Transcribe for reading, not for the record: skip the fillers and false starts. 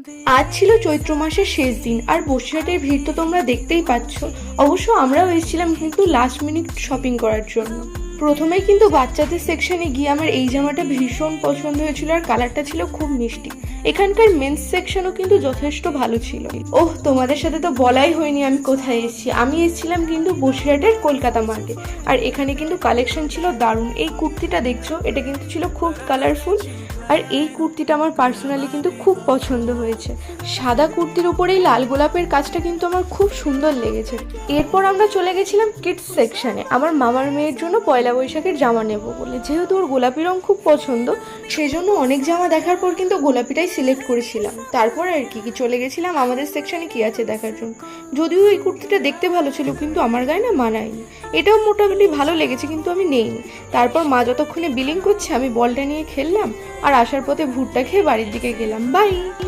আজ ছিল চৈত্র মাসের শেষ দিন আর বসিরহাটের ভিড় তো তোমরা দেখতেই পাচ্ছ। অবশ্য আমরাও এসেছিলাম কিন্তু লাস্ট মিনিট শপিং করার জন্য। প্রথমেই কিন্তু বাচ্চাদের সেকশনে গিয়ে আমার এই জামাটা ভীষণ পছন্দ হয়েছিল আর কালারটা ছিল খুব মিষ্টি। এখানকার মেন্স সেকশনও কিন্তু যথেষ্ট ভালো ছিল। ওহ, তোমাদের সাথে তো বলাই হয়নি আমি কোথায় এসেছি। আমি এসেছিলাম কিন্তু বসিরহাটের কলকাতা মার্টে। আর এখানে কিন্তু কালেকশন ছিল দারুণ। এই কুর্তিটা দেখছো, এটা কিন্তু ছিল খুব কালারফুল। আর এই কুর্তিটা আমার পার্সোনালি কিন্তু খুব পছন্দ হয়েছে। সাদা কুর্তির উপরেই লাল গোলাপের কাজটা কিন্তু আমার খুব সুন্দর লেগেছে। এরপর আমরা চলে গেছিলাম কিডস সেকশনে আমার মামার মেয়ের জন্য পয়লা বৈশাখের জামা নেব বলে। যেহেতু ওর গোলাপি রং খুব পছন্দ, সেজন্য অনেক জামা দেখার পর কিন্তু গোলাপিটাই সিলেক্ট করেছিলাম। তারপর আর কি চলে গেছিলাম আমাদের সেকশনে কি আছে দেখার জন্য। যদিও এই কুর্তিটা দেখতে ভালো ছিল কিন্তু আমার গায়ে না মানায়নি। এটাও মোটামুটি ভালো লেগেছে কিন্তু আমি নেইনি। তারপর মা যতক্ষণে বিলিং করছে আমি বলটা নিয়ে খেললাম আর আসার পথে ভুট্টা খেয়ে বাড়ির দিকে গেলাম। বাই।